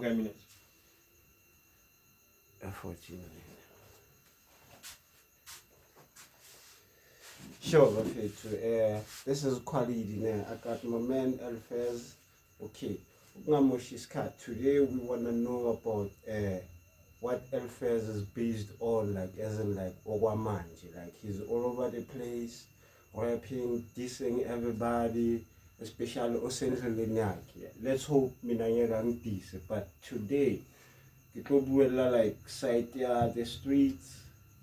Okay, minutes. 14. Sure, okay. This is quality. I got my man El-Fez. Okay. Today we wanna know about what El-Fez is based on, like as in like Ogwamanje. Like he's all over the place, rapping, dissing everybody, especially Osentral Nyaki. Let's hope Minanyang diss. But today, people will like side the streets.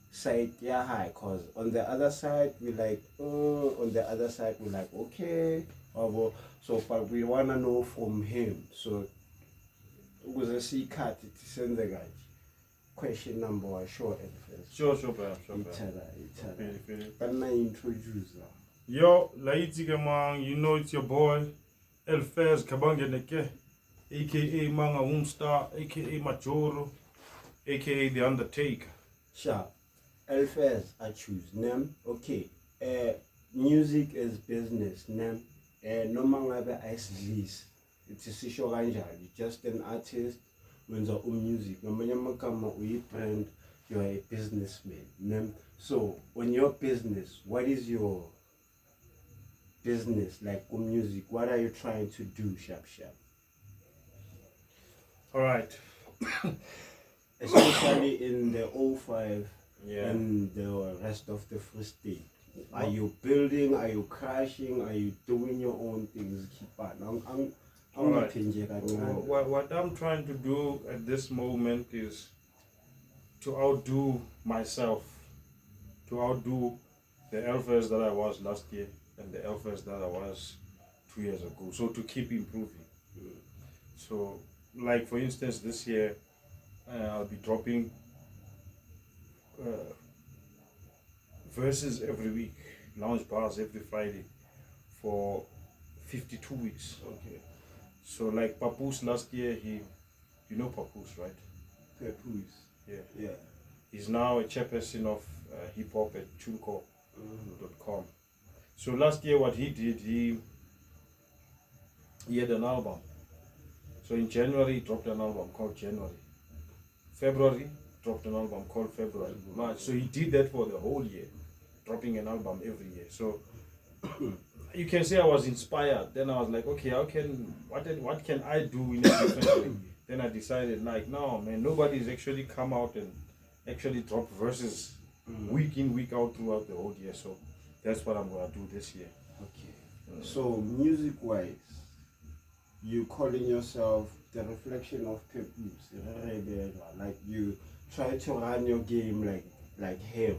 Side high, cause on the other side we like on the other side we like okay, so but we wanna know from him. So was a see cut it send the guy question number one. Sure, Sure, bro. Can I introduce now? Yo, ladies man, you know it's your boy El-Fez Kabangeneke, aka Manga Woomstar, aka Majoro, aka The Undertaker. Sure. El-Fez, I choose name. Okay. Music is business. Name. No manga ice lease. It's a situation. You're just an artist. When the music. No man brand. You're a businessman. Name. So on your business, what is your business like? Music. What are you trying to do? Sharp. All right. Especially in the 05. Yeah. And the rest of the Free State. Are you building? Are you crashing? Are you doing your own things? Keep on. I'm right. What I'm trying to do at this moment is to outdo myself, to outdo the El-Fez that I was last year and the El-Fez that I was 2 years ago. So to keep improving. So, like for instance, this year I'll be dropping verses every week, lounge bars every Friday for 52 weeks. Okay. So like Papoose last year, you know Papoose, right? Papoose. Yeah. He's now a chairperson of hip hop at chunko.com. So last year what he did, he had an album. So in January he dropped an album called January. February dropped an album called February. March. So he did that for the whole year, dropping an album every year. So you can say I was inspired. Then I was like, okay, what can I do in a different way? Then I decided, like, no man, nobody's actually come out and actually drop verses week in, week out throughout the whole year. So that's what I'm gonna do this year. Okay. So music wise, you calling yourself the reflection of Papoose, like you try to run your game like him.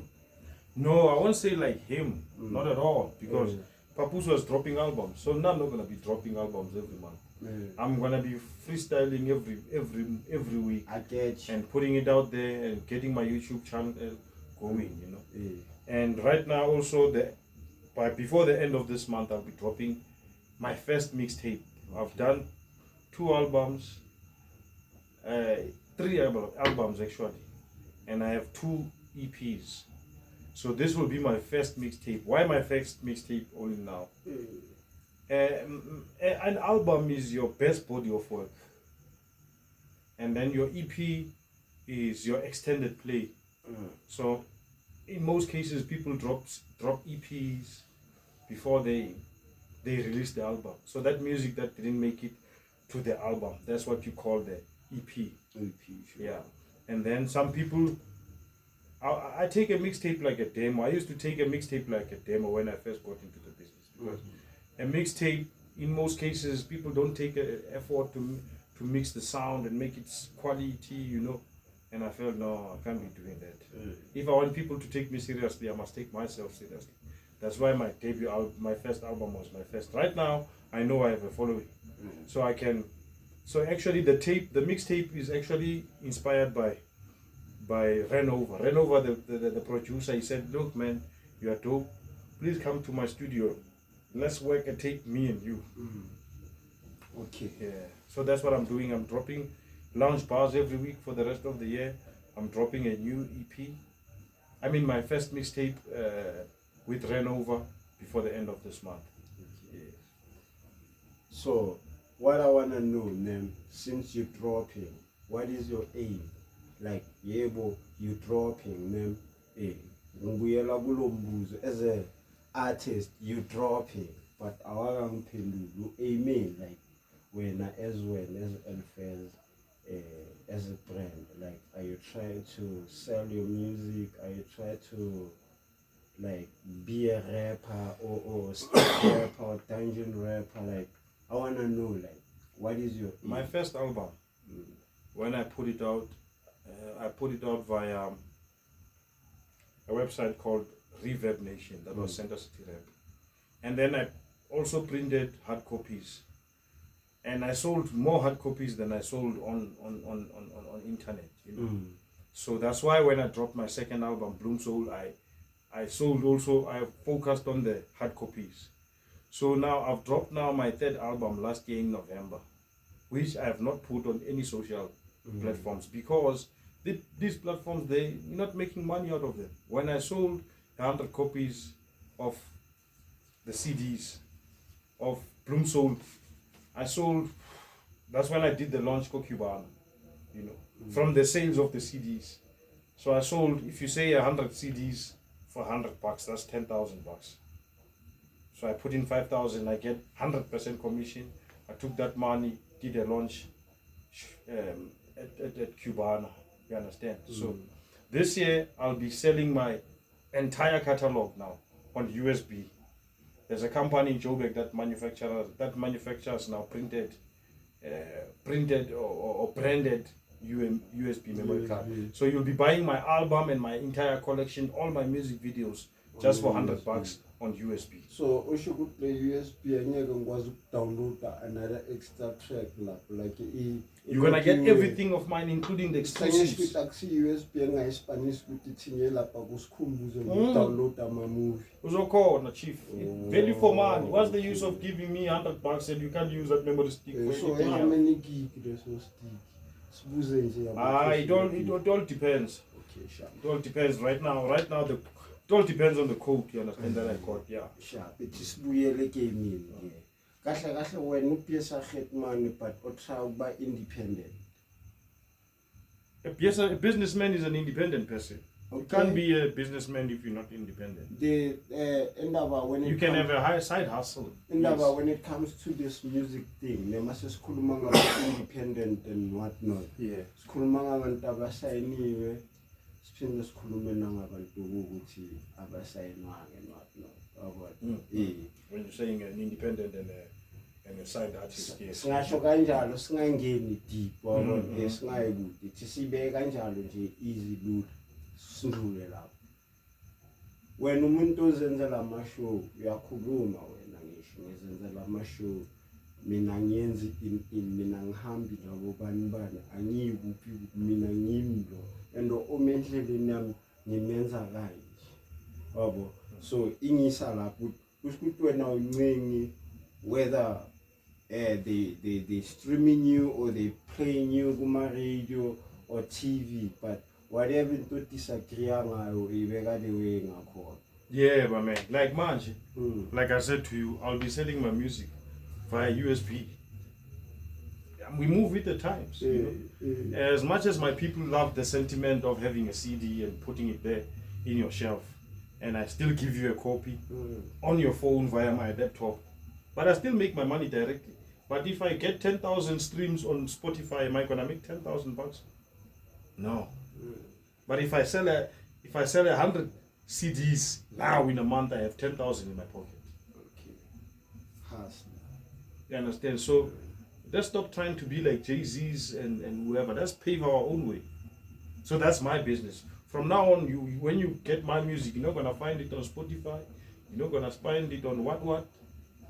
No, I won't say like him, not at all, because Papoose was dropping albums, so now I'm not gonna be dropping albums every month. I'm gonna be freestyling every week. I get you. And putting it out there and getting my YouTube channel going, you know. And right now also before the end of this month I'll be dropping my first mixtape. I've done 2 albums, 3 albums actually, and I have 2 EPs. So this will be my first mixtape. Why my first mixtape only now? An album is your best body of work, and then your EP is your extended play. So in most cases people drop EPs before they release the album. So that music that didn't make it to the album, that's what you call the EP. Sure. Yeah. And then some people, I take a mixtape like a demo. I used to take a mixtape like a demo when I first got into the business, because a mixtape, in most cases, people don't take an effort to mix the sound and make it quality, you know. And I felt, no, I can't be doing that. If I want people to take me seriously, I must take myself seriously. That's why my debut album, my first album was my first. Right now, I know I have a following, so I can. So actually, the mixtape is actually inspired by Renover. Renover, the producer, he said, look man, you are dope. Please come to my studio. Let's work a tape, me and you. Okay. Yeah. So that's what I'm doing. I'm dropping lounge bars every week for the rest of the year. I'm dropping a new EP. I mean my first mixtape with Renover before the end of this month. So what I wanna know, man, since you're dropping, what is your aim? Like, yebo, you dropping, man. Ngibuyela kulo mbuzo, as a artist, you dropping, but awakangiphenduli, aiming, like, when as El-Fez, as a brand, like, are you trying to sell your music? Are you trying to, like, be a rapper or street rapper or dungeon rapper? Like, I wanna know, like, what is your aim? My first album, when I put it out via a website called Reverb Nation that was Center City Rap, and then I also printed hard copies, and I sold more hard copies than I sold on internet, you know. So that's why when I dropped my second album, Bloom Soul, I focused on the hard copies. So now I've dropped my third album last year in November, which I have not put on any social platforms, because these platforms, they're not making money out of them. When I sold 100 copies of the CDs of Bloom Soul, that's when I did the launch Cubana, you know, from the sales of the CDs. So I sold, if you say 100 CDs for $100, that's $10,000. So I put in 5,000, I get 100% commission. I took that money, did a launch at Cubana, you understand? So this year I'll be selling my entire catalog now on USB. There's a company in Joburg that manufactures now printed or branded USB memory card. So you'll be buying my album and my entire collection, all my music videos, just for $100 on USB. So we should put the USB and you can download another extra track like you're gonna get everything of mine, including the exclusives. USB and Spanish with download my movie. Uzokhona, chief. Value for money. What's the use of giving me $100 and you can't use that memory stick for so anything how else? many gig does stick? It all depends. Okay, sharp. It all depends. Right now it all depends on the code, you understand, that I got, yeah. Sharp. It is buyele gaming. Kahle when upesa get money, but try by independent. A businessman is an independent person. Okay. You can't be a businessman if you're not independent. You can have a high side hustle. When it comes to this music thing, they must just independent and whatnot. Yeah. Siphinde sikhulume nangabantu ukuthi abasayinwanga and whatnot. When you're saying an independent and a side artist, yes. Singasho kanjalo singangeni deep wabona singayi kude thi sibe kanjalo nje easy lula sindlule lapho. Wena umuntu ozenzela ama-show uyakhuluma wena, ngisho ngizenzela ama-show, mina ngiyenzi mina ngihambi nabo bani angiyikuphi, mina ngimlo and omendleleni yami ngimenza kanje wabo. So ingisa lapho kusikuthi wena uncengi, whether they streaming you or they playing you kuma radio or TV, but whatever into disagree ngayo ibeka the way ngakhona. Yeah, my man. Like manje, like I said to you, I'll be selling my music via USB. We move with the times. You know? As much as my people love the sentiment of having a CD and putting it there in your shelf, and I still give you a copy on your phone via my laptop, but I still make my money directly. But if I get 10,000 streams on Spotify, am I gonna make $10,000? No. But if I sell 100 CDs now in a month, I have 10,000 in my pocket. Okay. You understand? So let's stop trying to be like Jay-Z's and whoever. Let's pave our own way. So that's my business. From now on, when you get my music, you're not gonna find it on Spotify. You're not gonna find it on what.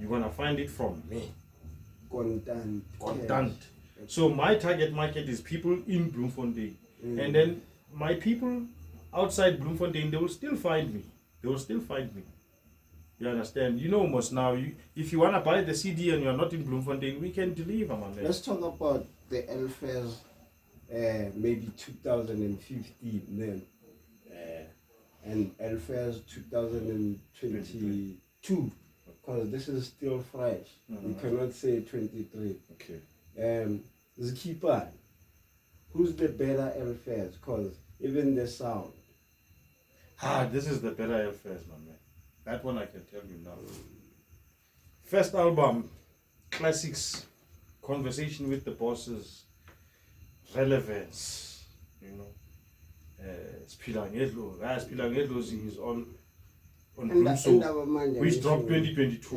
You're gonna find it from me. Content. Yes. So my target market is people in Bloemfontein, and then my people outside Bloemfontein, they will still find me. You understand? You know, almost now, if you wanna buy the CD and you're not in Bloemfontein, we can deliver, my man. Let's talk about the El-Fez, maybe 2015 then, and El-Fez 2022. because this is still fresh. We cannot say 23. Okay. Zikipan, who's the better El-Fez? Because even the sound. This is the better El-Fez, my man. That one I can tell you now. First album, classics, conversation with the bosses, relevance, you know. Siphila Ngedlozi is on Blueso, which dropped 2022.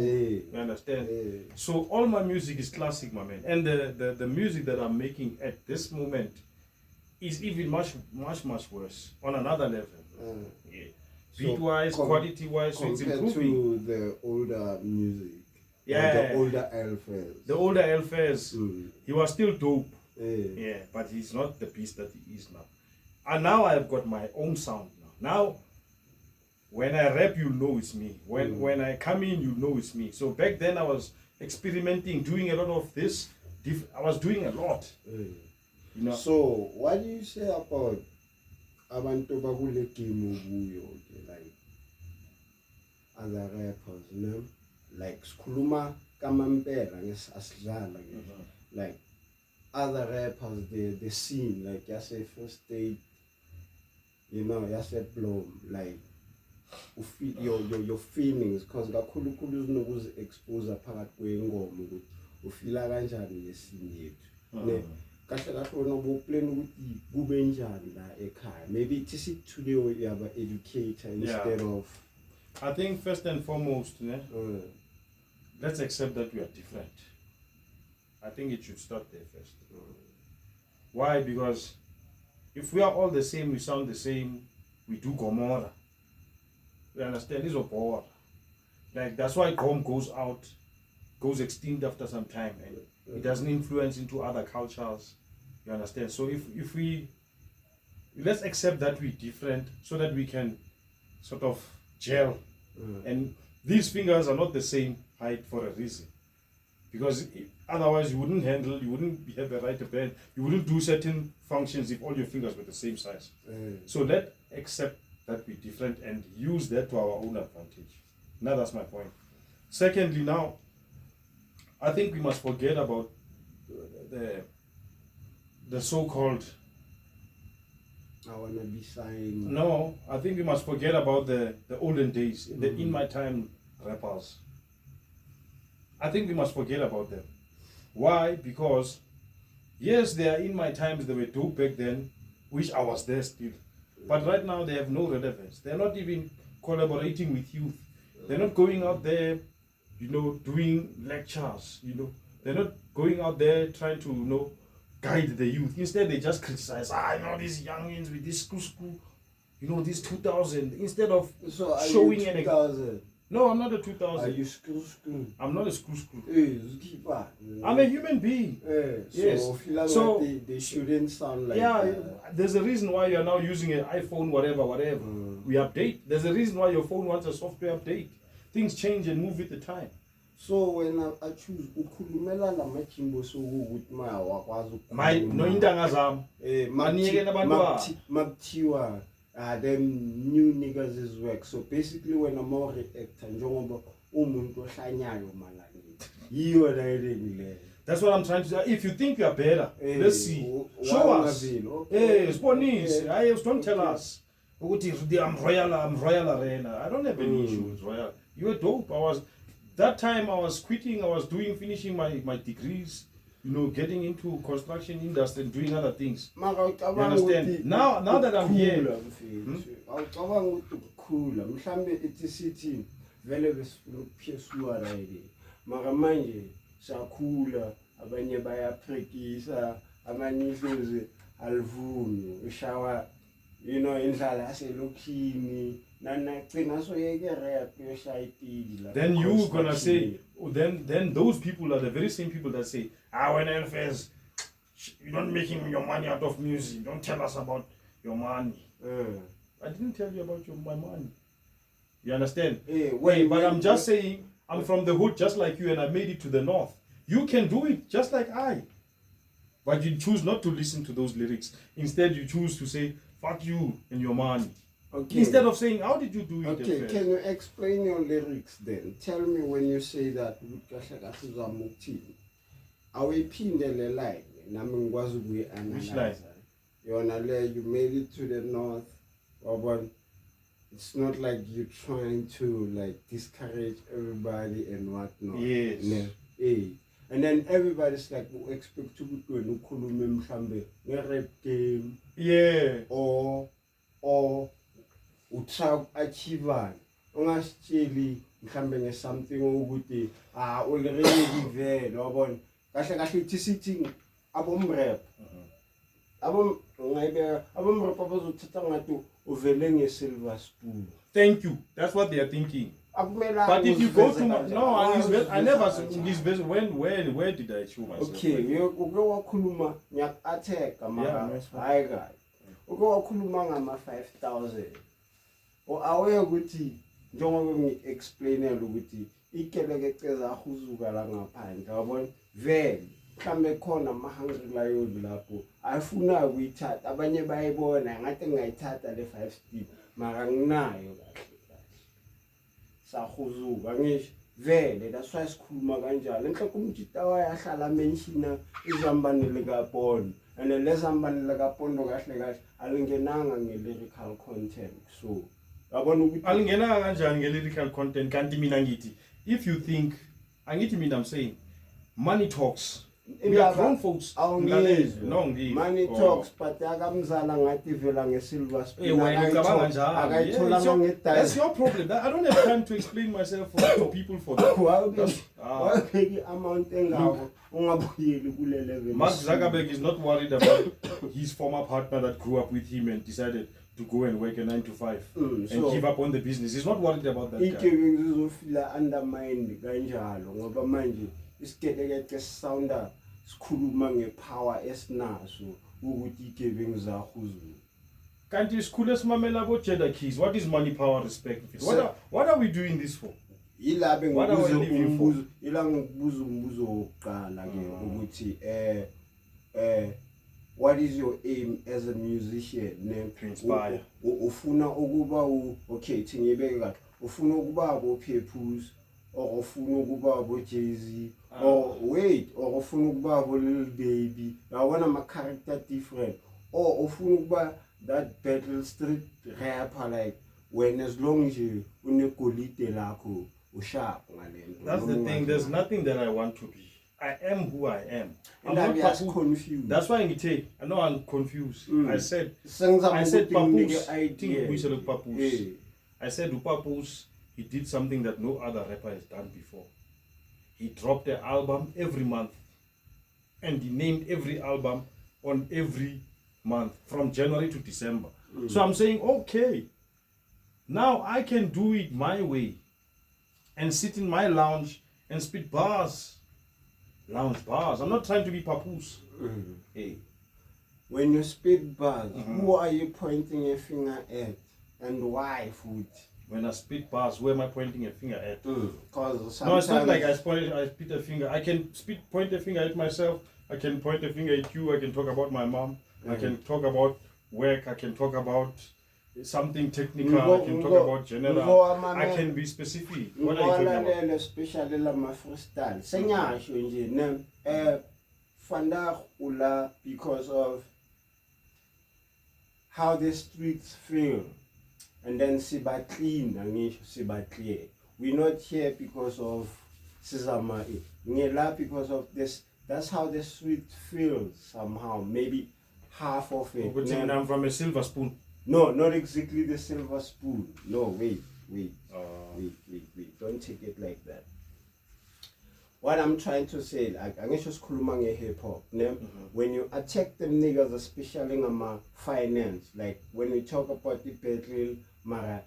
You understand? So all my music is classic, my man. And the music that I'm making at this moment is even much worse, on another level. Yeah. Beat wise, quality wise, so it's improving. To the older music. Yeah. The older El-Fez. The older El-Fez, he was still dope. Yeah, but he's not the beast that he is now. And now I've got my own sound now. When I rap, you know it's me. When I come in, you know it's me. So back then I was experimenting, doing a lot of this. I was doing a lot. You know. So what do you say about abantu bakule game ukuyo, like other rappers, you know? Like sikhuluma kamampela ngesasidlala ke. Like other rappers, the scene, like yase First Aid, you know, yase Blow, like you feel your feelings, because kakhulukhulu uzinokuzi expose phakathi kwengoma ukuthi ufila kanjani ngesini yethu. Ne kahle kahle wena ubuplan ukuthi kube njani la ekhaya. Maybe it today you have an educator instead of. I think first and foremost, let's accept that we are different. I think it should start there first. Why? Because if we are all the same, we sound the same, we do Gomorrah. You understand? This is a power. Like that's why Gom goes extinct after some time, and it doesn't influence into other cultures. You understand? So if we let's accept that we're different, so that we can sort of gel. And these fingers are not the same height for a reason, because otherwise you wouldn't have a right band, you wouldn't do certain functions if all your fingers were the same size. So let's accept that we're different and use that to our own advantage. Now that's my point. Secondly, now I think we must forget about the so-called, I wanna be signed. no, I think we must forget about the olden days, the in my time rappers. I think we must forget about them. Why? Because yes, they are in my times, they were dope back then, which I was there still. But right now they have no relevance. They're not even collaborating with youth. They're not going out there, you know, doing lectures, you know. They're not going out there trying to, you know, guide the youth. Instead, they just criticize, you know, these youngins with this school, you know, this 2000. Instead of showing an 2000. No, I'm not a 2000. Are you school? I'm not a school. Hey, I'm a human being. Yes. So they shouldn't sound like that. There's a reason why you're now using an iPhone, whatever. We update. There's a reason why your phone wants a software update. Things change and move with the time. So when I choose ukhulumela namachimbo so ukuthi maya wakwazi my no intanga zami manike nabantu makuthiwa them new niggas is work. So basically when I'm more reactor njengoba umuntu ohlanyayo malani yiyo la elengile. That's what I'm trying to say. If you think you are better, let's see. Show us. Sponies. Don't tell us. I'm royal arena. I don't have any issue with royal. You were dope. That time I was quitting. I was finishing my degrees. You know, getting into construction industry and doing other things. You understand? Now that I'm here. Sakhula abanye bayaprekisa abanye ihlezi alivunu ushawa, you know, indlala yaselokhini nanagcina soyeke rap yoshayitili. Then you gonna say, then those people are the very same people that say, when El-Fez, you're not making your money out of music, don't tell us about your money. I didn't tell you about my money. You understand? But I'm just saying, I'm from the hood just like you, and I made it to the north. You can do it just like I. But you choose not to listen to those lyrics. Instead, you choose to say, fuck you and your money. Okay. Instead of saying, how did you do it? Okay, can you explain your lyrics then? Tell me when you say that awuyiphindele line nami ngikwazi ukuyi-analyze. Yona le, you made it to the north, but it's not like you're trying to like discourage everybody and whatnot. Yes. And then everybody's like, we expect to go to ukhulume mhlambe nge-rap game. Yeah. Or utry achievani. Ungasitsheli mhlambe nge-something ukuthi already vele wabona. Kahle kahle ithi sithi abomrap. Abomrap abazothatha ngathi uvele nge-silver spoon. Thank you. That's what they are thinking. But if you go to I never said this verse. Where did I show myself? Okay, uke wakhuluma ngiyak-attack mara hayi kahle. Uke wakhuluma ngama-5,000. Aware ukuthi njengoba ngi-explainela ukuthi ikelekece zahuzuka la ngaphandle yabona vele mhlambe khona ama-hungry lion lapho ayifuna ukuyithatha abanye bayibona ngathi ngingayithatha le 5 step mara nginayo kahle sahuzuka ngisho vele. That's why sikhuluma kanjalo enhloko umjita wayahlala mention izambane likaPondo and lezambane likaPondo kahle kahle alingenanga nge-lyrical content. So yabona ukuthi alingenanga kanjani nge-lyrical content kanti mina ngithi if you think angithi mina I'm saying money talks. We are grown folks. Money talks, but akamzala ngathi vela nge-silver spoon. That's your problem. I don't have time to explain myself for people for that. Mark Zuckerberg is not worried about his former partner that grew up with him and decided to go and work a 9 to 5 and give up on the business. He's not worried about that guy. Undermined kanjalo ngoba manje isikeleke sounda sikhuluma ngepower esinaso ukuthi igiving zahuzu. Can't you school us mamela bo Jeda Keys? What is money, power, respect? What are we doing this for? Ilabe ngibuza umbuzo wokuqala ke ukuthi what is your aim as a musician? To inspire. Ufuna ukuba okay thingibeke kahle. Ufuna ukuba abo Pepus or ufuna ukuba abo Jay-Z or or ufuna ukuba abo Lil Baby. I want my character different. Or ufuna ukuba that battle street rapper like when as long as you unegolide lakho usharp ngalento. That's the thing. There's nothing that I want to be. I am who I am. I'm not confused. That's why I know I'm confused. I said Papoose. I said Papoose, he did something that no other rapper has done before. He dropped an album every month. And he named every album on every month from January to December. So I'm saying, okay, now I can do it my way and sit in my lounge and spit bars. Lounge bars. I'm not trying to be Papoose. Hey. When you spit bars, who are you pointing a finger at and why food? When I spit bars, where am I pointing a finger at? No, it's not like I spit a finger. I can point a finger at myself. I can point a finger at you. I can talk about my mom. I can talk about work. I can talk about something technical. I can talk about general. I can be specific. What are you talking about? Especially my freestyle. Senyasho nje fanda ula because of how the streets feel, and then siba clean and siba clear. We're not here because of Sizama. Ngela because of this. That's how the street feels somehow. Maybe half of it. I'm from a silver spoon. No, not exactly the silver spoon. No, wait. Don't take it like that. What I'm trying to say, I'm just kulumang hip hop. When you attack them niggas, especially on my finance, like when we talk about the petrol, mara,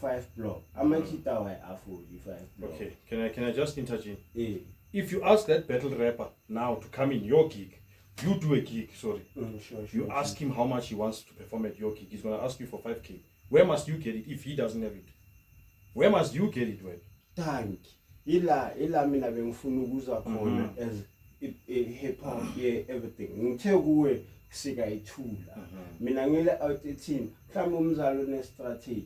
5 block. I'm a chitawa afford 5 block. Okay, can I just interject? Yeah. If you ask that battle rapper now to come in your gig, you do a gig, sorry. You ask him how much he wants to perform at your gig. He's going to ask you for 5K. Where must you get it if he doesn't have it? Where must you get it? Thank. Ila mina bengifuna ukuza khona as hip hop everything. Ngithe kuwe sikayithula mina ngile out ethini mhlawumbe umzali une-strategy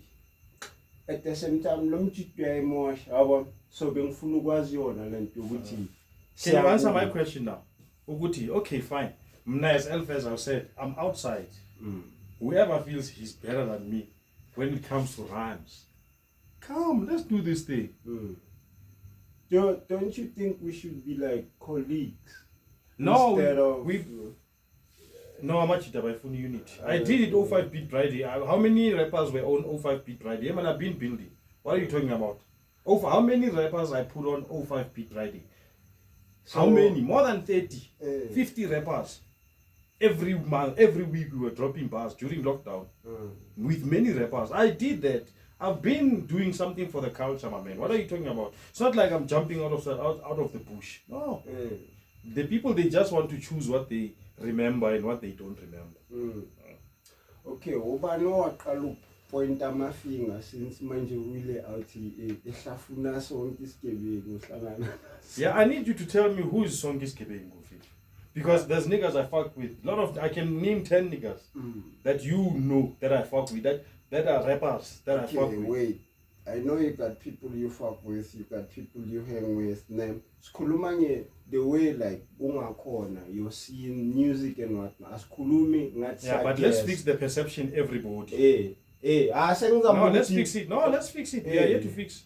at the same time lo mjidi uyayimosha yabo so bengifuna ukwazi yona lento ukuthi can you answer my question now ukuthi okay fine mna as El-Fez I said I'm outside whoever feels he's better than me when it comes to rhymes come let's do this thing don't you think we should be like colleagues no instead of no amajida bayifuna unit I did it 05 beat Friday how many rappers were on 05 beat Friday man I've been building what are you talking about over how many rappers I put on 05 beat Friday how many more than 30 50 rappers every month every week we were dropping bars during lockdown with many rappers I did that I've been doing something for the culture my man what are you talking about it's not like I'm jumping out of the bush no the people they just want to choose what they remember and what they don't remember okay ubani waqala ukupoint amafinger since manje wile out ehlafuna sonke isigebengu uhlangana yeah I need you to tell me who is sonke isigebengu because there's niggas I fuck with I can name 10 niggas that you know that I fuck with that are rappers that I fuck with wait I know you got people you fuck with you got people you hang with them sikhuluma the way like ungakhona you're seeing music and whatnot asikhulumi ngathi yeah but let's fix the perception everybody no let's fix it we are here to fix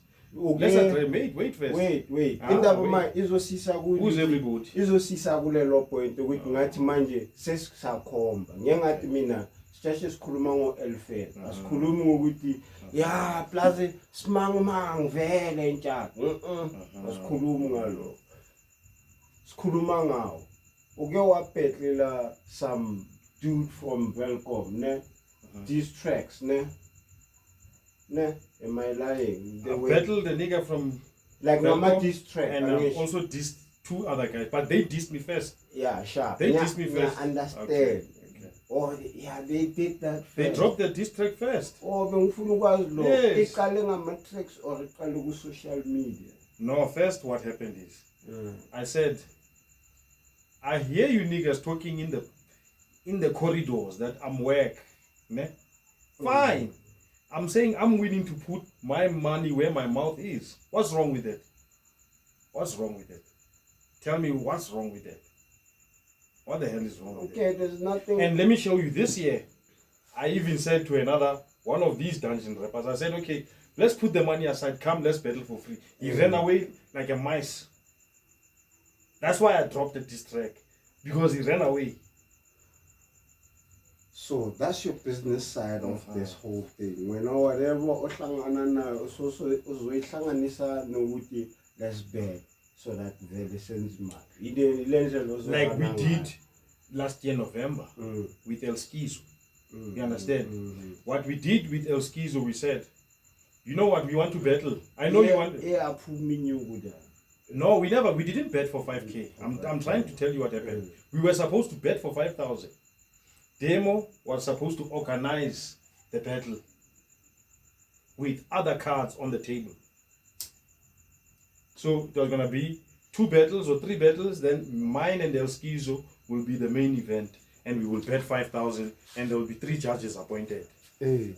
let's wait first wait indaba ma izosisa who's everybody izosisa kulelo point ukuthi ngathi manje sesisakhomba ngiyengathi mina sisheshe sikhuluma ngo-El-Fez asikhulumi ngokuthi ya plus simangmang vele ntshaka asikhulumi ngalo sikhuluma ngawo uke wabhetlela some dude from Welcome ne these tracks ne am I lying battle the nigga from like Mama diss track and also dissed 2 other guys but they dissed me first sharp they dissed me first understand okay. Oh yeah they did that first. They dropped the diss track first bengifuna ukwazi lo iqale ngama tracks or iqale ku social media no first what happened is I said I hear you niggas talking in the corridors that I'm whack ne fine I'm saying I'm willing to put my money where my mouth is what's wrong with it tell me what's wrong with it what the hell is wrong with it there's nothing and let me show you this year I even said to one of these dungeon rappers I said okay let's put the money aside come let's battle for free he ran away like a mice that's why I dropped the diss track because he ran away so that's your business side of this whole thing when whatever ohlangana nayo so uzoyihlanganisa nokuthi let's beg so that vele senze imali like we did last year November with El-Fez you understand what we did with El-Fez we said you know what we want to battle I know you want no we didn't bet for 5k I'm trying to tell you what happened we were supposed to bet for 5,000 Demo was supposed to organize the battle with other cards on the table so there was going to be 2 battles or 3 battles then mine and El-Fez will be the main event and we will bet 5,000 and there will be 3 judges appointed 3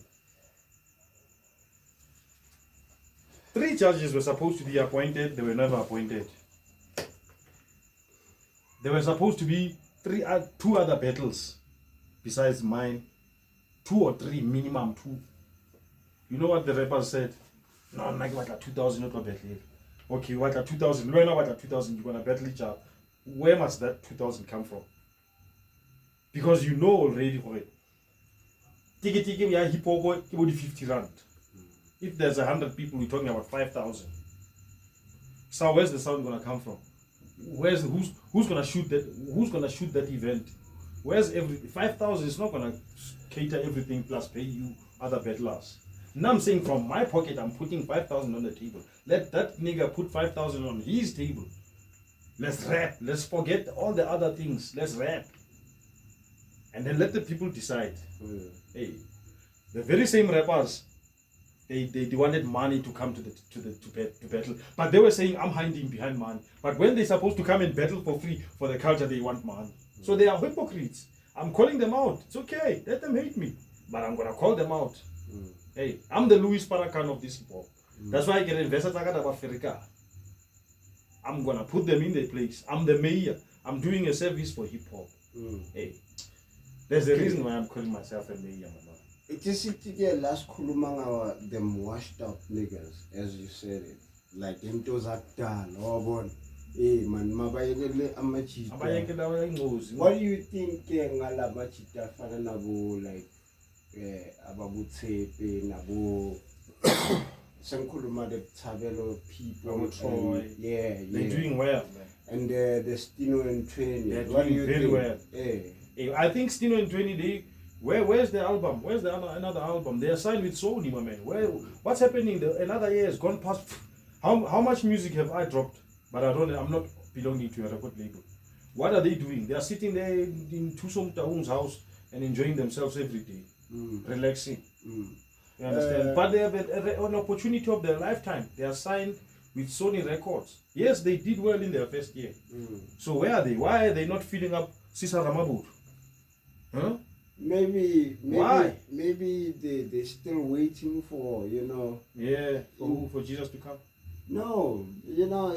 judges were supposed to be appointed they were never appointed there were supposed to be 2 other battles besides mine 2 or 3 minimum 2 you know what the rappers said no like what 2,000 not battle okay what 2,000 right now what 2,000 you're gonna battle each other where must that 2,000 come from because you know already tiki we are hip hop 50 rand if there's 100 people we're talking about 5,000 so where's the sound gonna come from who's gonna shoot that event where's 5,000 is not gonna cater everything plus pay you other battlers now I'm saying from my pocket I'm putting 5,000 on the table let that nigga put 5,000 on his table let's rap let's forget all the other things let's rap and then let the people decide hey the very same rappers they wanted money to come to battle but they were saying I'm hiding behind money but when they're supposed to come and battle for free for the culture they want money so they are hypocrites I'm calling them out. It's okay. Let them hate me. But I'm going to call them out. Hey, I'm the Louis Farrakhan of this hip hop. That's why I get invested about Africa. I'm going to put them in their place. I'm the mayor. I'm doing a service for hip hop. Hey, there's a reason why I'm calling myself a mayor, mama. It is it last kulumanga them washed up niggas, as you said it. Like into Zakdan or one. Hey man, mabayele amachita. What do you think ngala machita fana nabo like ababutsepe nabo senkuluma the Tabelo people? Yeah, they're doing well, man. And the Stino and Train. They're doing very well. I think Stino and 20 where's the album? Where's the another album? They are signed with Sony, my man. What's happening? Another year has gone past. How much music have I dropped? But I'm not belonging to a record label. What are they doing? They are sitting there in Tusum Taum's house and enjoying themselves every day, relaxing. You understand? But they have an opportunity of their lifetime. They are signed with Sony Records. Yes, they did well in their first year. So where are they? Why are they not filling up Sisa Ramabut? Huh? Maybe Why? Maybe they're still waiting for, you know. Yeah, for Jesus to come. No, you know,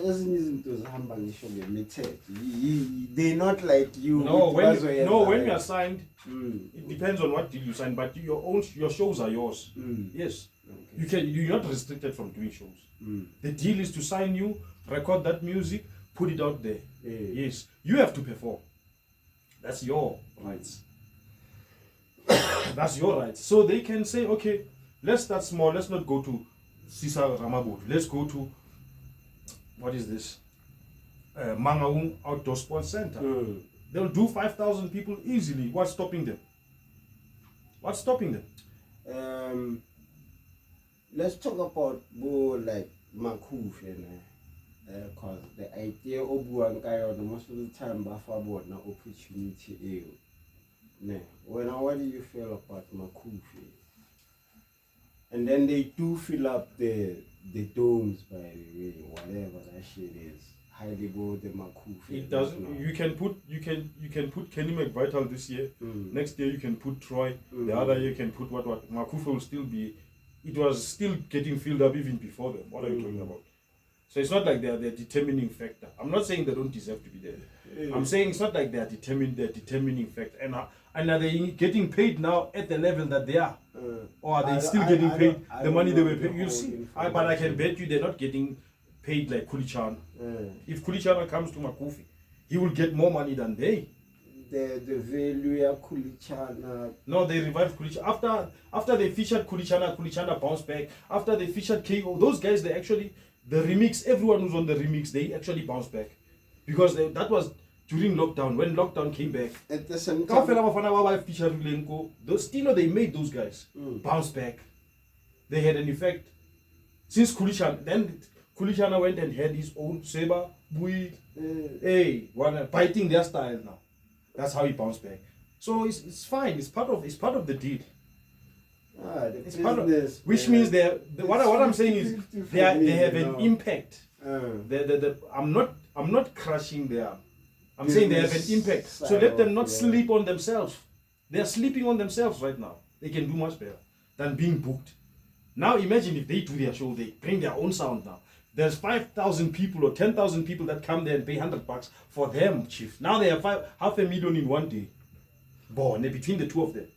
they're not like you. No, when you are signed, it depends on what deal you sign, but your shows are yours. Yes. Okay. You're not restricted from doing shows. The deal is to sign you, record that music, put it out there. Yes. You have to perform. That's your rights. That's your rights. So they can say, okay, let's start small, let's not go to Sisa Ramabut. Let's go to, what is this? Mangaung Outdoor Sports Center. They'll do 5,000 people easily. What's stopping them? What's stopping them? Let's talk about more like Makufe, because the idea of Buankai most of the time about na opportunity. What do you feel about Makufe? And then they do fill up the domes, by the way, whatever that shit is. Highly bold the Makufe. It doesn't. You can put Kenny McVital this year. Next year you can put Troy. The other year you can put what Makufe will still be. It was still getting filled up even before them. What are you talking about? So it's not like they're the determining factor. I'm not saying they don't deserve to be there. I'm saying it's not like they're determining factor. And are they getting paid now at the level that they are? Or are they still getting paid the money they were paid? You'll see. But I can bet you they're not getting paid like Kulichana. If Kulichana comes to Makufe, he will get more money than they. The value of Kulichana. No, they revived Kulichana. After they featured Kulichana bounced back. After they featured KO, those guys, the remix, everyone who's on the remix, they actually bounced back. Because that was during lockdown, when lockdown came back. At the same time, they made those guys bounce back. They had an effect. Since Kulichana went and had his own Seba, Bui, biting their style now. That's how he bounced back. So it's fine. It's part of the deal. It's part of this, which means what I'm saying is they have an impact. I'm not crushing their. I'm saying they have an impact. So let them not sleep on themselves. They are sleeping on themselves right now. They can do much better than being booked. Now imagine if they do their show, they bring their own sound now. There's 5,000 people or 10,000 people that come there and pay $100 for them, chief. Now they have $500,000 in one day. Born between the two of them.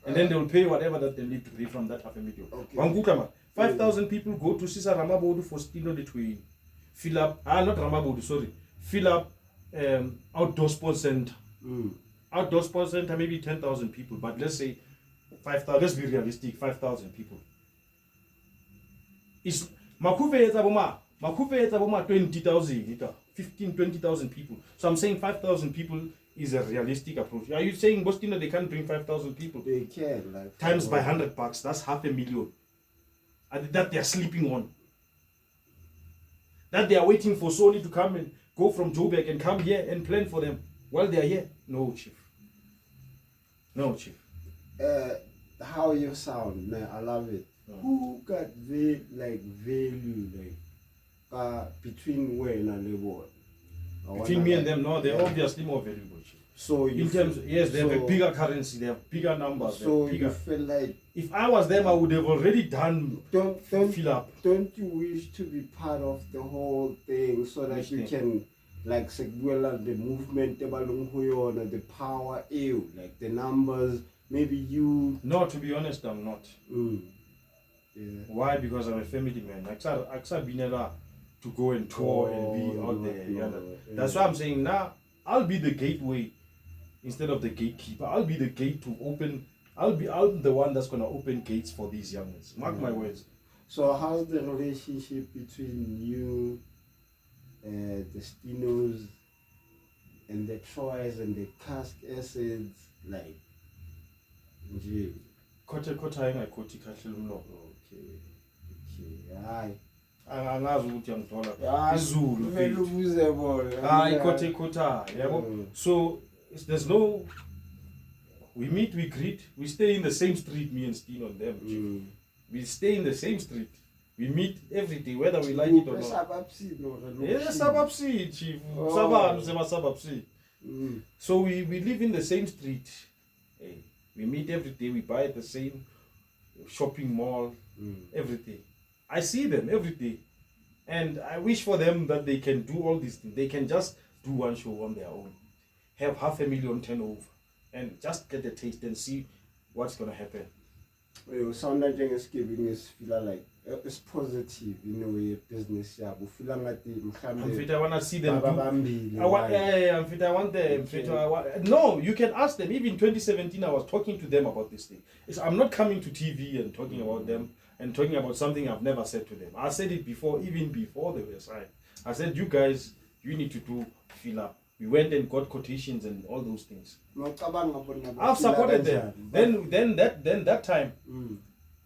And then they will pay whatever that they need to pay from that $500,000. Okay. 5,000 people go to Sisa Ramabodu for Stino the Twin. Fill up, not Ramabodu, sorry. Fill up Outdoor Sports Center. Outdoor Sports Center, maybe 10,000 people. But let's say 5,000, let's be realistic, 5,000 people. It's Makufe is about 20,000, 15, 20,000 people. So I'm saying 5,000 people is a realistic approach. Are you saying Boston they can't bring 5,000 people? They can. Like, times by $100, that's $500,000. And that they are sleeping on. That they are waiting for Sony to come and go from Joburg and come here and plan for them while they are here. No, chief. No, chief. How you sound, man, I love it. Who got value between when and the board? Between me and them, no, they're obviously more valuable, chief. So in terms, yes, they have a bigger currency, they have bigger numbers. So bigger. you feel like if I was them, I would have already done fill up. Don't you wish to be part of the whole thing so that you can like segwela the movement, the power, like the numbers? Maybe you. No, to be honest, I'm not. Yeah. Why? Because I'm a family man. Aksa binela to go and tour and be out there. That's why I'm saying now I'll be the gateway instead of the gatekeeper. I'll be the gate to open. I'm the one that's gonna open gates for these young ones. Mark my words. So how's the relationship between you, the Stinos, and the Troys and the cask acids like? Kota engayikhothi kahle umlomo. Okay. Hayi. Angazi ukuthi angithola izulu vele ubuze bona. Hayi khotha yabo. So there's no, we meet, we greet, we stay in the same street, me and Stino and them. We stay in the same street. We meet every day, whether we like it or not. Yes, suburb C, chief. Suburb C. So we live in the same street. We meet every day, we buy at the same shopping mall, everything. I see them every day. And I wish for them that they can do all these things. They can just do one show on their own. Have 500,000 turnover. And just get a taste and see what's going to happen. Well, sound like giving is feel like it's positive in a way business. Yeah, but feel like I want to see them. I want them. No, you can ask them. Even 2017, I was talking to them about this thing. I'm not coming to TV and talking about them and talking about something I've never said to them. I said it before, even before they were signed. I said, you guys, you need to do fill up. We went and got quotations and all those things. I've supported them. Then that time,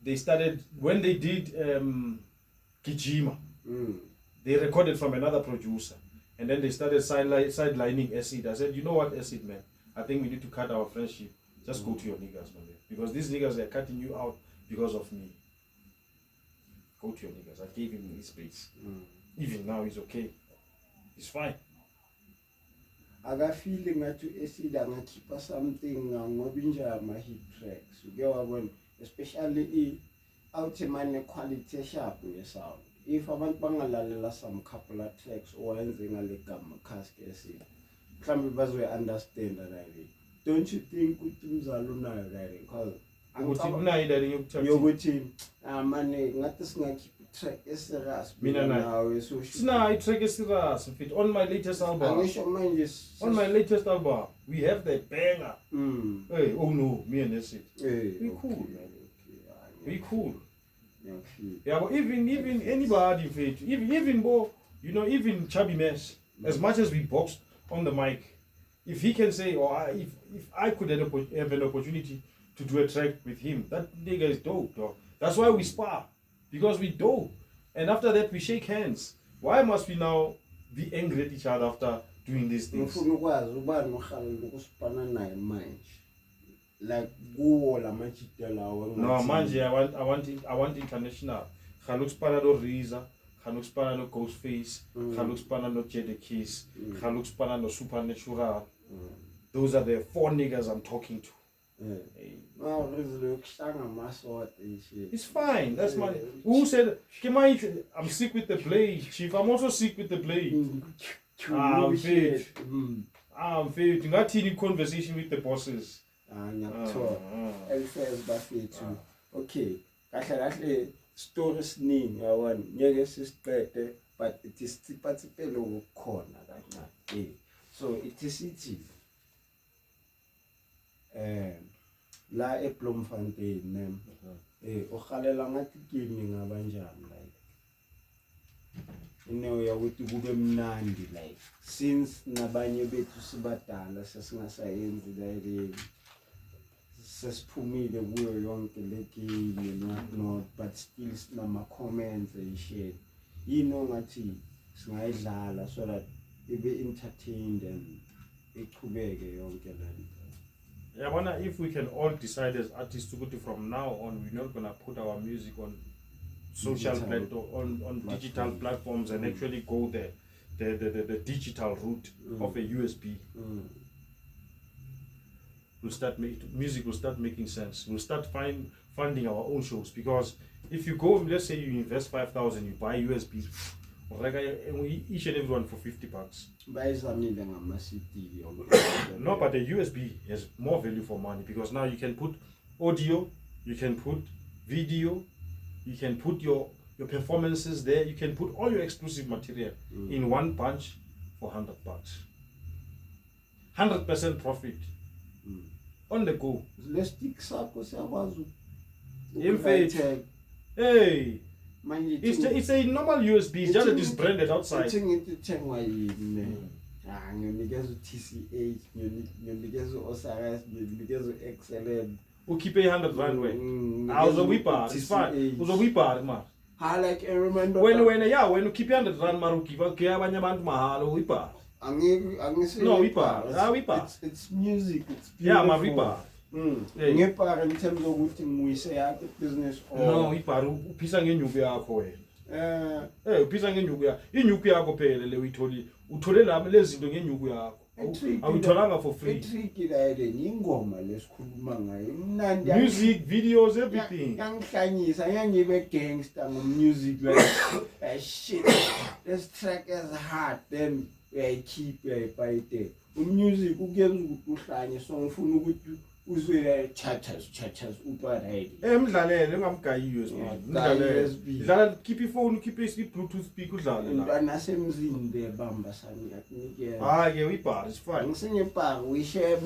they started, when they did Kijima, they recorded from another producer. And then they started sidelining Acid. I said, you know what, Acid, man? I think we need to cut our friendship. Just go to your niggas, man. Because these niggas are cutting you out because of me. Go to your niggas. I gave him his space. Even now, he's okay. He's fine. I got feeling that to acid and keep something ngobinja my hit tracks. You get what when especially out man quality sharp sound. If abantu bangalalela some couple of tracks or anything like cask acid, mhlawumbe bazoy understand that. Don't you think ukuthi umzalo unayo right? Because ukuthi unayo idari yokuthi manje ngathi singakhipha track eserious mina nawe so sina track eserious fit on my latest album. On my latest album we have the banger. Hey, oh no, me and that's it. We cool, man. We cool. Yeah, but even anybody fit, even Bo, you know, even Chubby Mess, as much as we boxed on the mic, if he can say, or if I could have an opportunity to do a track with him, that nigga is dope, dog. That's why we spar, because we dope. And after that, we shake hands. Why must we now be angry at each other after doing these things? Like go la no, manje, I want international. Khaluk spana no Riza, Khaluk spana no Ghostface, Khaluk spana no Jede Kiss, Khaluk spana no Supernatural. Those are the 4 niggas I'm talking to. It's fine. That's my. Who said? I'm sick with the blade, chief. I'm also sick with the blade. I'm fit. I'm fit. Ngathini conversation with the bosses. El-Fez bafethu. Okay. Kahle stories ning yawona. Ngeke sisiqede but it is tiphathipelo ukukhona kancane. So it is it. La eBloemfontein mem ukhalela ngathi kimi ngabanjani like ukuthi kube mnandi like since nabanye bethu sibadala sesingasayenzi like sesiphumile kuyo yonke le game not but still sinama comments and shit ngathi singayidlala so that ibe entertained and iqhubeke yonke lento. Yeah, I wonder if we can all decide as artists to go to from now on, we're not gonna put our music on social on digital platforms and actually go the digital route of a USB. music will start making sense. We'll start funding our own shows, because if you go, let's say you invest 5,000, you buy USB, each and everyone for $50. No, but the USB has more value for money, because now you can put audio, you can put video, you can put your performances there, you can put all your exclusive material in one bunch for $100. 100% profit on the go. In fact, hey, it's a normal USB, it's just that it's branded outside. Keep 100 rand away. I was a whipper, it's fine. It was a whipper, man. I remember when you keep 100 rand, man, give a abanyamant mahalo whipper. No, whipper. It's music. It's beautiful. Yeah, my whipper. In terms of business or no, whipper. Upisa ngenyuku yakho wena. Upisa ngenyuku yakho. Inyuku yakho phela le uyitholi. Uthole lami lezi zinto ngenyuku yakho. Awutholanga for free. Music, videos, everything. Gangster music like shit. This track is hard. Then I keep by there. Music song chachas emdlalele ungamgayi USB. Dlala keep your phone, keep your Bluetooth speaker udlale la. Nasemzini bamba sani yakunikela. Yeah, it's fine. We share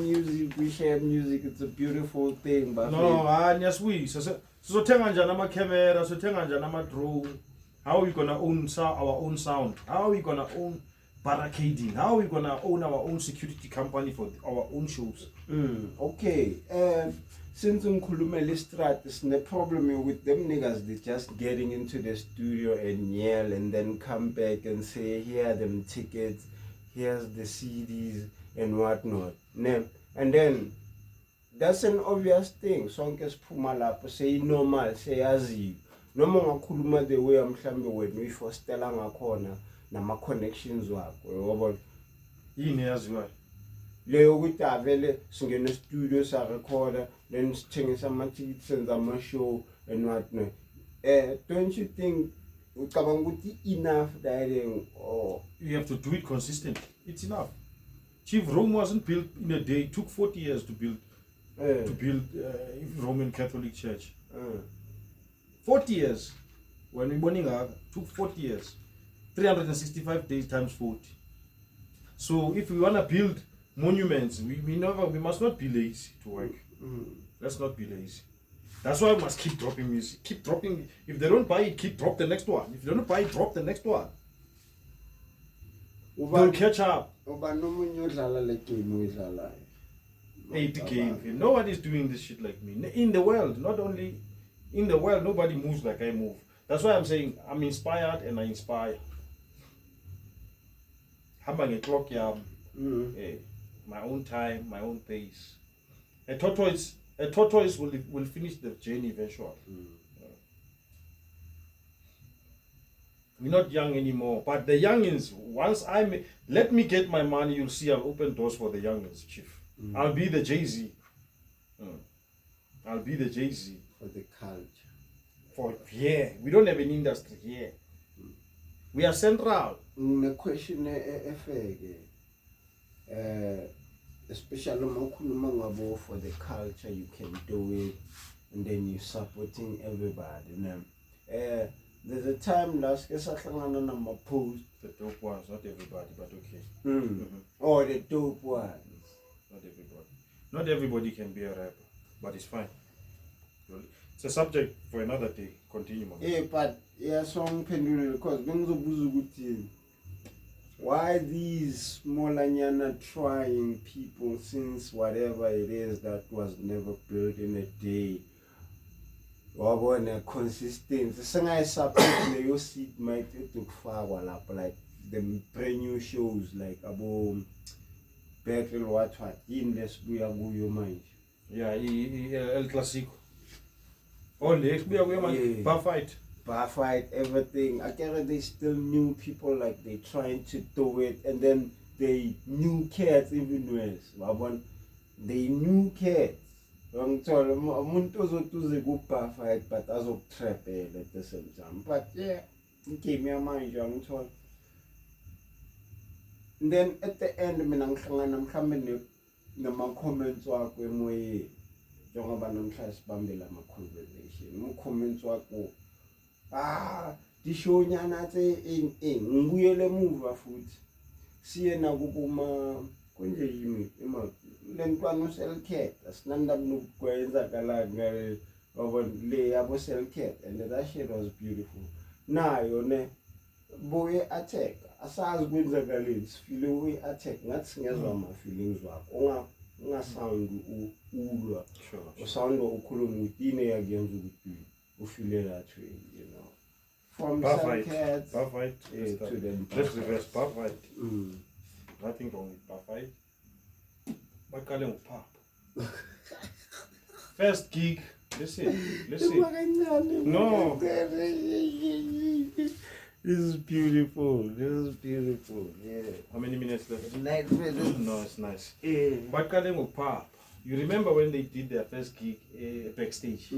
music, it's a beautiful thing, but no, nyaswisa. Sizothenga njani ama camera, sizothenga njani ama drone. How are we gonna own our own sound? How are we gonna own barricading? How are we gonna own our own security company for our own shows? Okay. Since Nkulumele Strat is the problem with them niggas, they just getting into the studio and yell and then come back and say, here are them tickets, here's the CDs and whatnot. And then that's an obvious thing. Sonkes Pumalapa say normal, say azi. No more kuluma the way I'm shambe when we for Stella Makona. Nama connections wako yini yaziwa leyo ukuthi avele singena studio sa recorder then sithengisa ama tickets senza ama show and what not. Don't you think ucabanga ukuthi enough that or you have to do it consistently? It's enough. Chief Rome wasn't built in a day. It took 40 years to build Roman Catholic Church. 40 years. When we born took 40 years. 365 days times 40. So if we want to build monuments, we must not be lazy to work. Let's not be lazy. That's why we must keep dropping music. Keep dropping. If they don't buy it, drop the next one. If they don't buy it, drop the next one. They'll catch up. The game. Nobody's doing this shit like me. In the world, not only in the world, nobody moves like I move. That's why I'm saying I'm inspired and I inspire. Clock my own time, my own pace. A tortoise will finish the journey eventually. We're not young anymore, but the youngins, once let me get my money, you'll see I'll open doors for the youngins, Chief. I'll be the Jay-Z. I'll be the Jay-Z. For the culture. We don't have an industry here. We are central. The question especially for the culture, you can do it, and then you're supporting everybody. There's a time last year I post the dope ones, not everybody, but okay. Oh, the dope ones. Not everybody. Not everybody can be a rapper, but it's fine. It's a subject for another day. Continue, man. Yeah, but some pendulum because why these smaller trying people since whatever it is that was never built in a day. Consistent. I support your seat might like the brand new shows like about battle what in this we are your mind. Yeah, El Clasico. Oh, next we are bar fight, everything. I guess they still new people like they trying to do it, and then they new cats even worse. they knew cats. Ngithola umuntu ozotuze ku-bar fight but azokutrapela at the same time. But yeah, igame yamanje angithola. And then at the end mina ngihlangana mhlambe nama-comments wakho emoyeni njengoba namhlanje sibambela ama-conversation. Uma-comments wakho dishonyana tse ngibuyele emuva futhi siye nakubuma konje yimi lentwana uselcat asinandaba nokwenzakalanga ngale ngoba le yabo selcat and that shit was beautiful nayo ne boy attack asazi kwenzakaleni sifile we attack ngathi singezwa ama feelings wakho ungasound ulwa usound ukhuluma utine yakuyenza ukuthi ufile that way, you know. From bar some fight, cats bar fight, to them. let's reverse bar fight. Nothing wrong with bar fight. Bakale ngupapa. First gig, listen. No. This is beautiful. Yeah. How many minutes left? Nice. No, it's nice. Bakale ngupapa. You remember when they did their first gig backstage?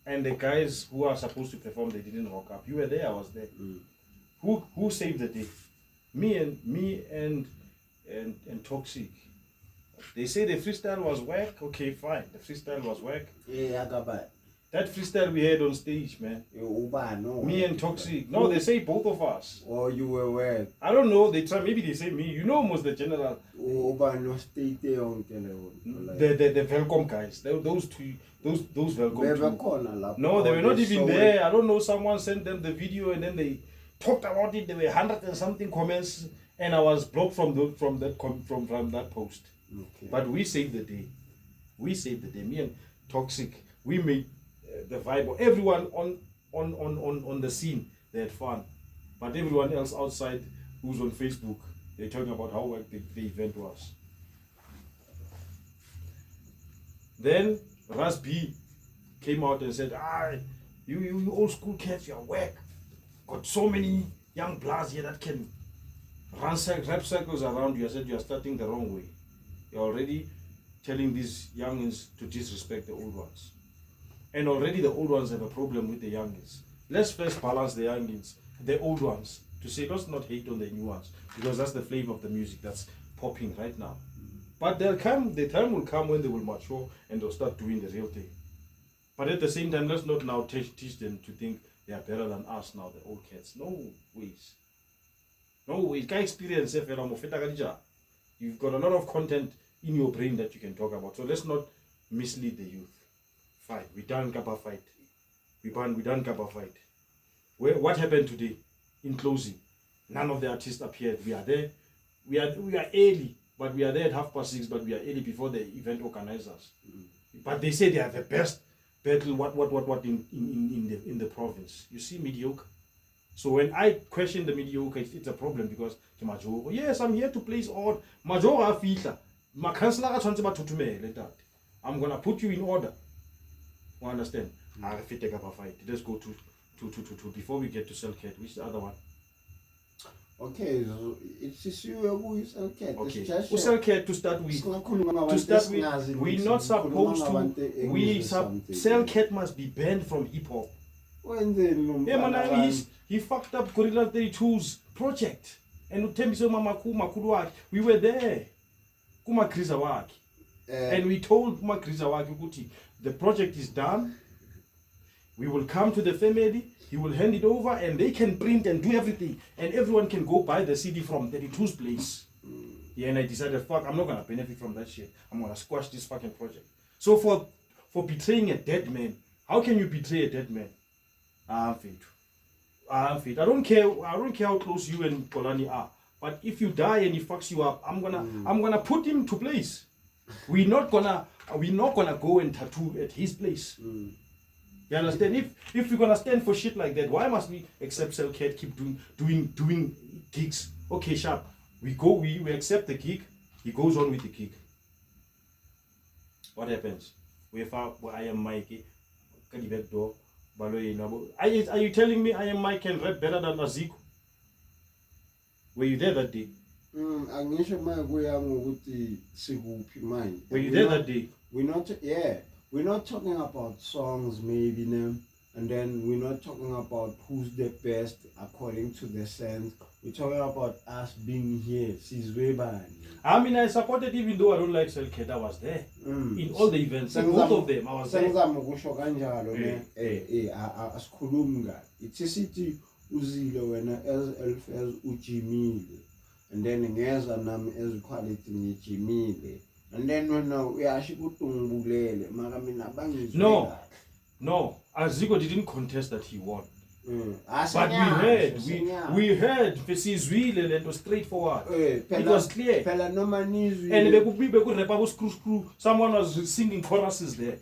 And the guys who are supposed to perform, they didn't rock up. You were there, I was there. Who saved the day? Me and Toxic. They say the freestyle was whack. Okay, fine. The freestyle was whack. Yeah, I got back. That freestyle we had on stage, man. No. Me and Toxic. No, they say both of us. Oh, you were where? I don't know. They try. Maybe they say me. You know, almost the general. No, stay there on The welcome guys. Those two. Those welcome. No, they were not even there. I don't know. Someone sent them the video and then they talked about it. There were 100 and something comments, and I was blocked from that post. Okay. But we saved the day. Me and Toxic. We made the vibe. Everyone on the scene, they had fun. But everyone else outside who's on Facebook, they're talking about how the event was. Then Ras B came out and said, you old school cats, you're whack. Got so many young bloods here that can run rap circles around you. I said, you're starting the wrong way. You're already telling these youngins to disrespect the old ones. And already the old ones have a problem with the youngins. Let's first balance the youngins, the old ones, to say let's not hate on the new ones, because that's the flavor of the music that's popping right now. But the time will come when they will mature and they'll start doing the real thing. But at the same time, let's not now teach them to think they are better than us now, the old cats. No ways. No ways. Guy experience, you've got a lot of content in your brain that you can talk about. So let's not mislead the youth. Fine, we done Kappa fight. We done Kappa fight. What happened today? In closing, none of the artists appeared. We are there. We are early, but we are there at 6:30. But we are early before the event organizers. But they say they are the best battle. What in the province? You see, mediocre. So when I question the mediocre, it's a problem because yes, I'm here to place order. Majora fitla. I'm gonna put you in order. You understand? Let's go to before we get to Selcat. Which is the other one? Okay, so it's just you who is Selcat. Okay, Selcat to start with. We're not supposed to. Selcat must be banned from hip hop. Yeah, man, he fucked up Gorilla 32's project. And we were there. And we told Kumakrizawaki, the project is done. We will come to the family, he will hand it over, and they can print and do everything. And everyone can go buy the CD from 32's place. Yeah, and I decided, fuck, I'm not going to benefit from that shit. I'm going to squash this fucking project. So for betraying a dead man, how can you betray a dead man? I'm fit. I don't care how close you and Kolani are. But if you die and he fucks you up, I'm gonna put him to place. We're not gonna go and tattoo at his place. You understand? If we're gonna stand for shit like that, why must we accept Selcat keep doing gigs? Okay, sharp. We accept the gig. He goes on with the gig. What happens? I am Mikey. Are you telling me I am Mike can rap better than Aziko? Were you there that day? Angisho makuya ngokuthi sikuphi manje. Were you there that day? We're not talking about songs maybe now, and then we're not talking about who's the best according to the sense. We're talking about us being here. I mean, I supported even though I don't like Selked, I was there. In all the events, in both of them, I was there. It's a city uzile wena as El-Fez ujimile, and then ngeza nami as quality ngijimile, and then wena uyashikutumbulele mara mina bangizwe. No, Aziko didn't contest that he won. But we heard Fesizwile lento straightforward. It was clear. And someone was singing choruses there.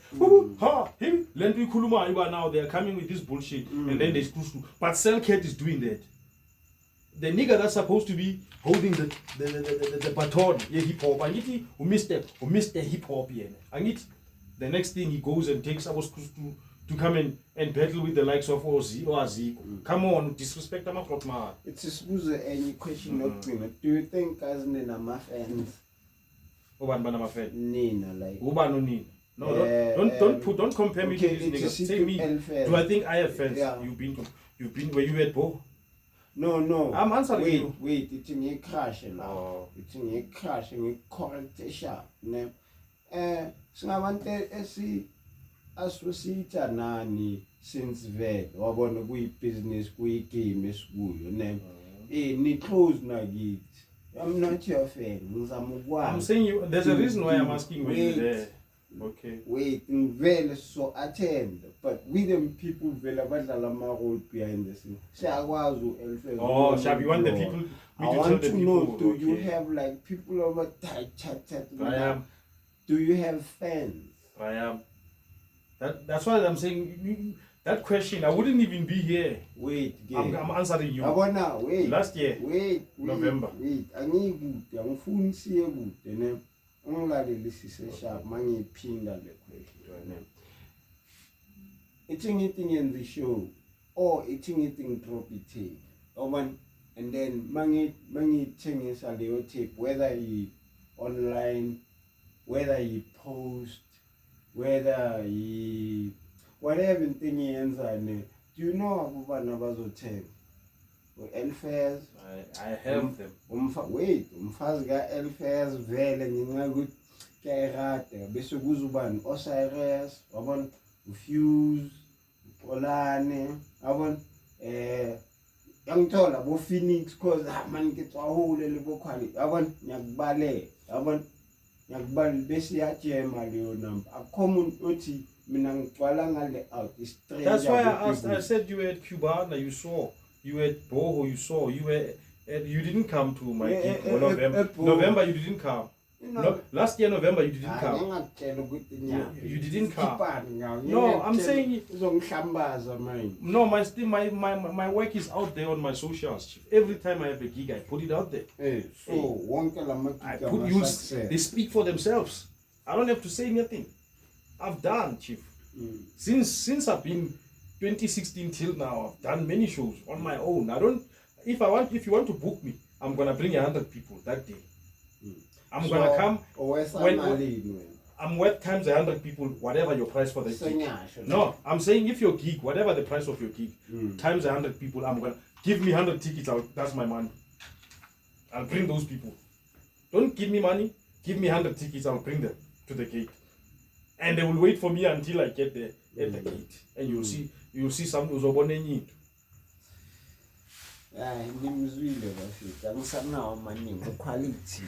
Him, now they are coming with this bullshit, and then they screw. But Selked is doing that. The nigga that's supposed to be holding the baton, hip hop, and who missed the hip hop, and the next thing he goes and takes our to come and battle with the likes of Ozzy or Aziko. Come on, disrespect them up, man. It's a smooth any question of do you think as Nina my fans? Uban my friend. Nina like Uban Nina. No, don't compare me to these niggas. Say me. Do I think I have fans? Yeah. You've been where you at, Bo? No. I'm answering you. Wait, it's in a crash now. It's in a crash in a correct shop. So I wanted to see associate nani since vele wabona kuyi business kuyi game esikuyo ni close na githi. I'm not your fan. I'm saying you there's a reason why I'm asking when you're there. Okay. Wait, vele so attend, but with them people vele badlala ama role behind the scene. Siyakwazi El-Fez. Oh, Shab, you want the people I want to know, do you have like people over there chat? I am. Do you have fans? I am. That's why I'm saying that question. I wouldn't even be here. Wait, I'm answering you. Wait. Last year. Wait. November. Wait. I'm phone see good. Then ungalelisise sharp mangiphinda le question. It's anything in the show or it's anything drop it and then mangithengisa leyo tape, whether he online, whether he post, whether he whatever thing he ends on. Do you know abubana bazothenga El-Fez? I have them. Umfazi ka El-Fez vele nginga ukuthi kayirate bese kuzubani Osiris wabona Fuse Polane wabona yangithola bo Phoenix cause man ngitswa hole le bo quality wabona ngiyakubale wabona ngiyakubali bese yajema leyo number akho umuntu othi mina ngicwala ngale out is strange. That's why I said you were at Cubana, you saw. You were at Boho, you saw. You were you didn't come to my gig for November. November you didn't come. No, last year November you didn't come. You didn't come. No, I'm saying no. My work is out there on my socials, Chief. Every time I have a gig, I put it out there. They speak for themselves. I don't have to say anything. I've done, Chief. Since I've been 2016 till now, I've done many shows on my own. If you want to book me, I'm gonna bring 100 people that day. I'm gonna come I'm worth times 100 people, whatever your price for the gig. No, I'm saying if your gig, whatever the price of your gig, times 100 people, I'm gonna give me 100 tickets out. That's my money. I'll bring those people. Don't give me money. Give me 100 tickets. I'll bring them to the gate, and they will wait for me until I get there at the gate, and you'll see some uzobone. Ngimzwile bafika ngisanawo amaningi quality.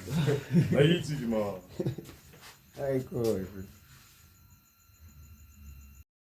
Ayithi ma. Hayi kodwa.